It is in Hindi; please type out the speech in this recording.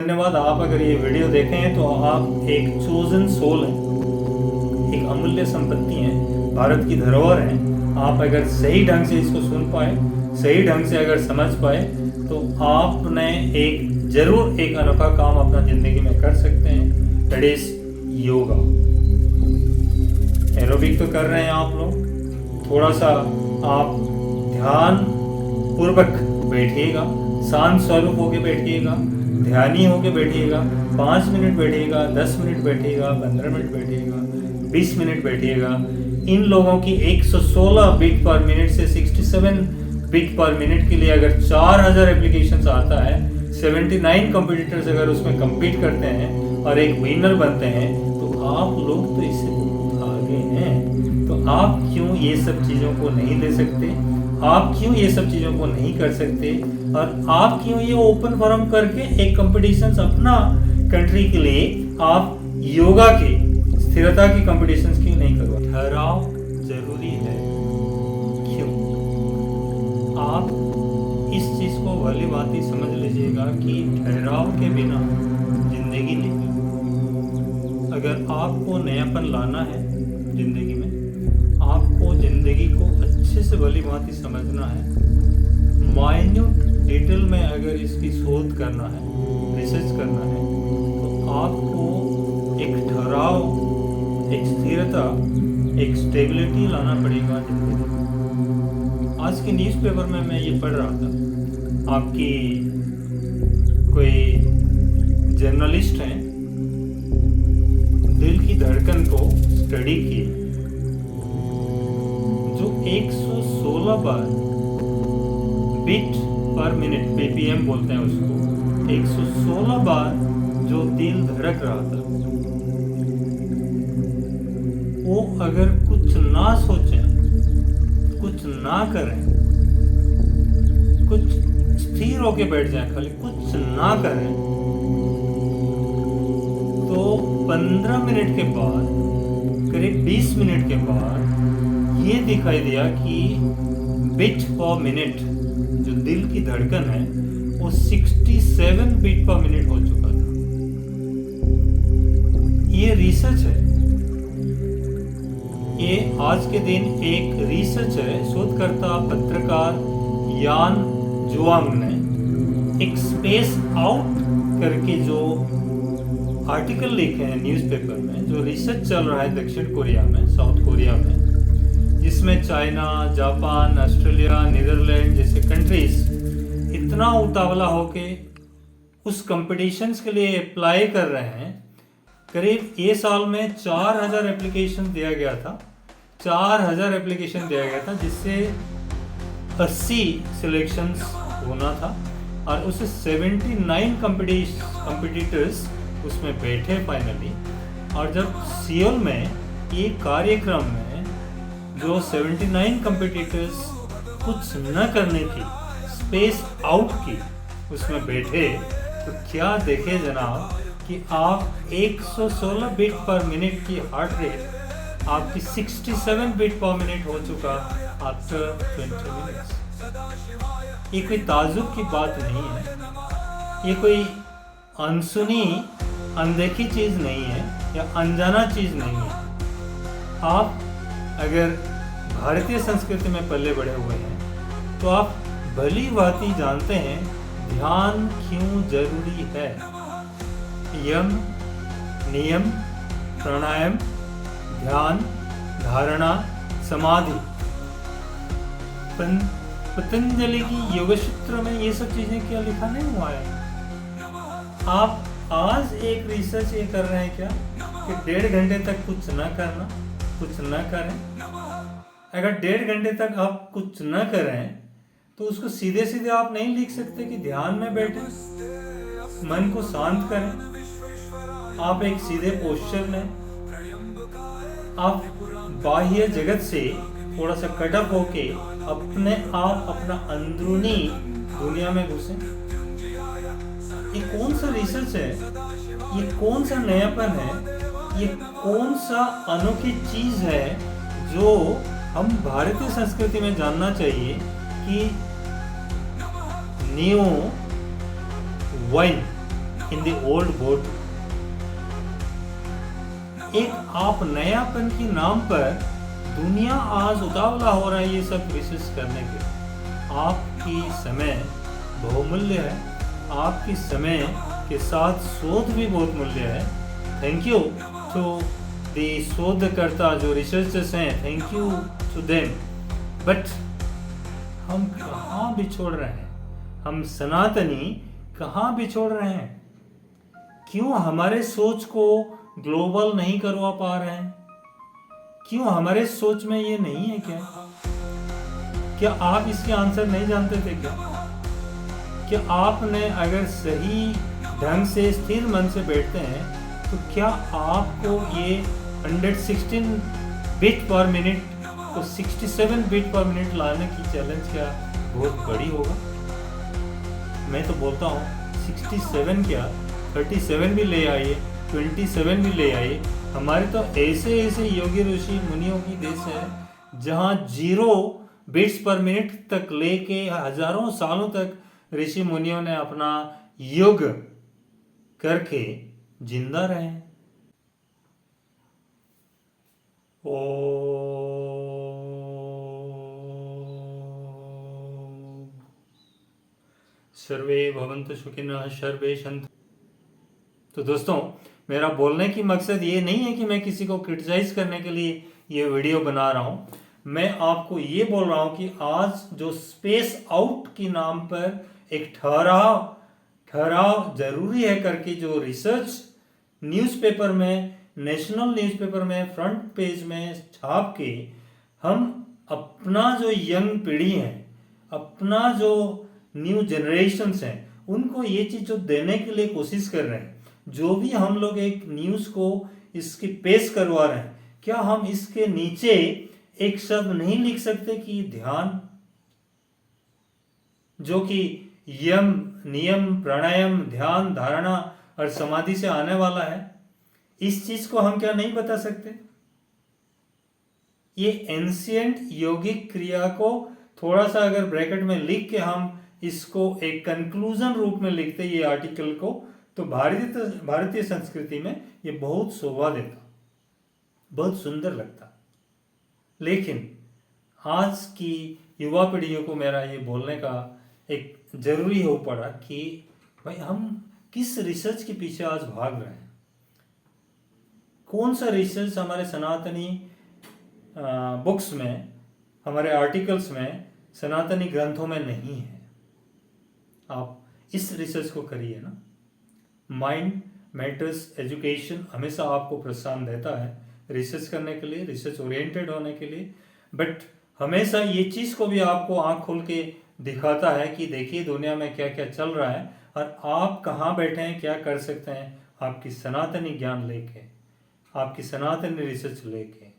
धन्यवाद। आप अगर ये वीडियो देखें तो आप एक चोजन सोल हैं, एक अमूल्य संपत्ति हैं, भारत की धरोहर हैं। आप अगर सही ढंग से इसको सुन पाए, सही ढंग से अगर समझ पाए तो आपने जरूर एक अनोखा काम अपना ज़िंदगी में कर सकते हैं। That is yoga. एरोबिक तो कर रहे हैं आप लोग, थोड़ा सा आप ध्यान पूर्वक बैठिएगा, शांत स्वरूप होके बैठिएगा, ध्यानी होके बैठिएगा। 5 मिनट बैठिएगा, 10 मिनट बैठिएगा, 15 मिनट बैठिएगा, 20 मिनट बैठिएगा। इन लोगों की 116 बीट पर मिनट से 67 बीट पर मिनट के लिए अगर 4000 एप्लीकेशंस आता है, 79 कंपटीटर्स अगर उसमें compete करते हैं और एक विनर बनते हैं, तो आप लोग तो इससे बहुत आगे हैं। तो आप क्यों ये सब चीज़ों को नहीं ले सकते? आप क्यों ये सब चीज़ों को नहीं कर सकते? और आप क्यों ये ओपन फोरम करके एक कंपटीशंस अपना कंट्री के लिए आप योगा के स्थिरता की कंपटीशंस क्यों नहीं करवा? ठहराव जरूरी है। क्यों? आप इस चीज़ को भली भांति समझ लीजिएगा कि ठहराव के बिना जिंदगी नहीं। अगर आपको नयापन लाना है जिंदगी में, आपको जिंदगी को अच्छे से भली भांति समझना है, माइन्यूट डिटेल में अगर इसकी शोध करना है, रिसर्च करना है, तो आपको एक ठहराव, एक स्थिरता, एक स्टेबिलिटी लाना पड़ेगा जिंदगी में। आज के न्यूज़पेपर में मैं ये पढ़ रहा था, आपकी कोई जर्नलिस्ट हैं, दिल की धड़कन को स्टडी किए, जो 116 बार बीट पर मिनट, बीपीएम बोलते हैं उसको, 116 बार जो दिल धड़क रहा था, वो अगर कुछ ना सोचें, कुछ ना करें, कुछ स्थिर होके बैठ जाए, खाली कुछ ना करें, तो 15 मिनट के बाद, करीब 20 मिनट के बाद ये दिखाई दिया कि बीट पर मिनट, जो दिल की धड़कन है, वो 67 बीट पर मिनट हो चुका था। ये रिसर्च है, ये आज के दिन एक रिसर्च है। शोधकर्ता पत्रकार यान जुआंग ने एक स्पेस आउट करके जो आर्टिकल लिखे हैं न्यूज़पेपर में, जो रिसर्च चल रहा है दक्षिण कोरिया में, साउथ कोरिया में, जिसमें चाइना, जापान, ऑस्ट्रेलिया, नीदरलैंड जैसे कंट्रीज इतना उतावला होके उस कंपटीशंस के लिए अप्लाई कर रहे हैं। करीब ये साल में 4000 एप्लीकेशन दिया गया था, 4000 एप्लीकेशन दिया गया था, जिससे 80 सिलेक्शंस होना था और उससे 79 कंपटीटर्स उसमें बैठे फाइनली। और जब सियोल में ये कार्यक्रम में जो 79 कंपटीटर्स कुछ न करने की, स्पेस आउट की, उसमें बैठे, तो क्या देखे जनाब कि आप 116 बीट पर मिनट की हार्ट रेट आपकी 67 बीट पर मिनट हो चुका आफ्टर 20 मिनट्स। ये कोई ताजुब की बात नहीं है, ये कोई अनसुनी, अनदेखी चीज़ नहीं है या अनजाना चीज़ नहीं है। आप अगर भारतीय संस्कृति में पले बढ़े हुए हैं तो आप भली भांति जानते हैं ध्यान क्यों जरूरी है। यम, नियम, प्राणायाम, ध्यान, धारणा, समाधि, पतंजलि की योग सूत्र में ये सब चीजें क्या लिखा नहीं हुआ है? आप आज एक रिसर्च ये कर रहे हैं क्या कि 1.5 घंटे तक कुछ न करना, कुछ न करें। अगर 1.5 घंटे तक आप कुछ न करें तो उसको सीधे सीधे आप नहीं लिख सकते कि ध्यान में बैठे, मन को शांत करें, आप एक सीधे पोस्चर लें, आप बाह्य जगत से थोड़ा सा कटअप होके अपने आप अपना अंदरूनी दुनिया में घुसें। ये कौन सा रिसर्च है? ये कौन सा नयापन है? ये कौन सा अनोखी चीज है जो हम भारतीय संस्कृति में जानना चाहिए कि new wine in the old boat. एक आप नयापन के नाम पर दुनिया आज उतावला हो रहा है ये सब रिसर्च करने के। आपकी समय बहुमूल्य है, आपकी समय के साथ शोध भी बहुत मूल्य है। थैंक यू टू द शोधकर्ता जो रिसर्चर्स हैं, thank you to them. But हम कहाँ बिछोड़ रहे हैं, हम सनातनी कहाँ बिछोड़ रहे हैं? क्यों हमारे सोच को ग्लोबल नहीं करवा पा रहे हैं? क्यों हमारे सोच में ये नहीं है? क्या आप इसके आंसर नहीं जानते थे क्या आपने अगर सही ढंग से स्थिर मन से बैठते हैं तो क्या आपको ये 116 बिट पर मिनट को 67 बिट पर मिनट लाने की चैलेंज क्या बहुत बड़ी होगा? मैं तो बोलता हूँ 67 क्या 37 भी ले आइए, 27 भी ले आइए। हमारे तो ऐसे ऐसे योगी ऋषि मुनियों की देश है जहाँ 0 बिट्स पर मिनट तक लेके हजारों सालों तक ऋषि मुनियों ने अपना योग करके जिंदा रहे। ओ सर्वे भवन्तु सुखिनः सर्वे सन्तु। तो दोस्तों, मेरा बोलने की मकसद ये नहीं है कि मैं किसी को क्रिटिसाइज करने के लिए ये वीडियो बना रहा हूँ। मैं आपको ये बोल रहा हूँ कि आज जो स्पेस आउट के नाम पर एक ठहराव जरूरी है करके जो रिसर्च न्यूज़पेपर में, नेशनल न्यूज़पेपर में फ्रंट पेज में छाप के हम अपना जो यंग पीढ़ी है, अपना जो न्यू जनरेशन्स हैं, उनको ये चीज़ जो देने के लिए कोशिश कर रहे हैं, जो भी हम लोग एक न्यूज़ को इसकी पेश करवा रहे हैं, क्या हम इसके नीचे एक शब्द नहीं लिख सकते कि ध्यान, जो कि यम, नियम, प्राणायाम, ध्यान, धारणा और समाधि से आने वाला है? इस चीज को हम क्या नहीं बता सकते? ये एंशिएंट योगिक क्रिया को थोड़ा सा अगर ब्रैकेट में लिख के हम इसको एक कंक्लूजन रूप में लिखते ये आर्टिकल को, तो भारतीय संस्कृति में ये बहुत शोभा देता, बहुत सुंदर लगता। लेकिन आज की युवा पीढ़ियों को मेरा ये बोलने का एक जरूरी हो पड़ा कि भाई हम किस रिसर्च के पीछे आज भाग रहे हैं? कौन सा रिसर्च हमारे सनातनी बुक्स में, हमारे आर्टिकल्स में, सनातनी ग्रंथों में नहीं है? आप इस रिसर्च को करिए ना। माइंड मैटर्स एजुकेशन हमेशा आपको प्रोत्साहन देता है रिसर्च करने के लिए, रिसर्च ओरिएंटेड होने के लिए। बट हमेशा ये चीज़ को भी आपको आँख खोल के दिखाता है कि देखिए दुनिया में क्या क्या चल रहा है और आप कहाँ बैठे हैं, क्या कर सकते हैं आपकी सनातनी ज्ञान लेके, आपकी सनातनी रिसर्च लेके।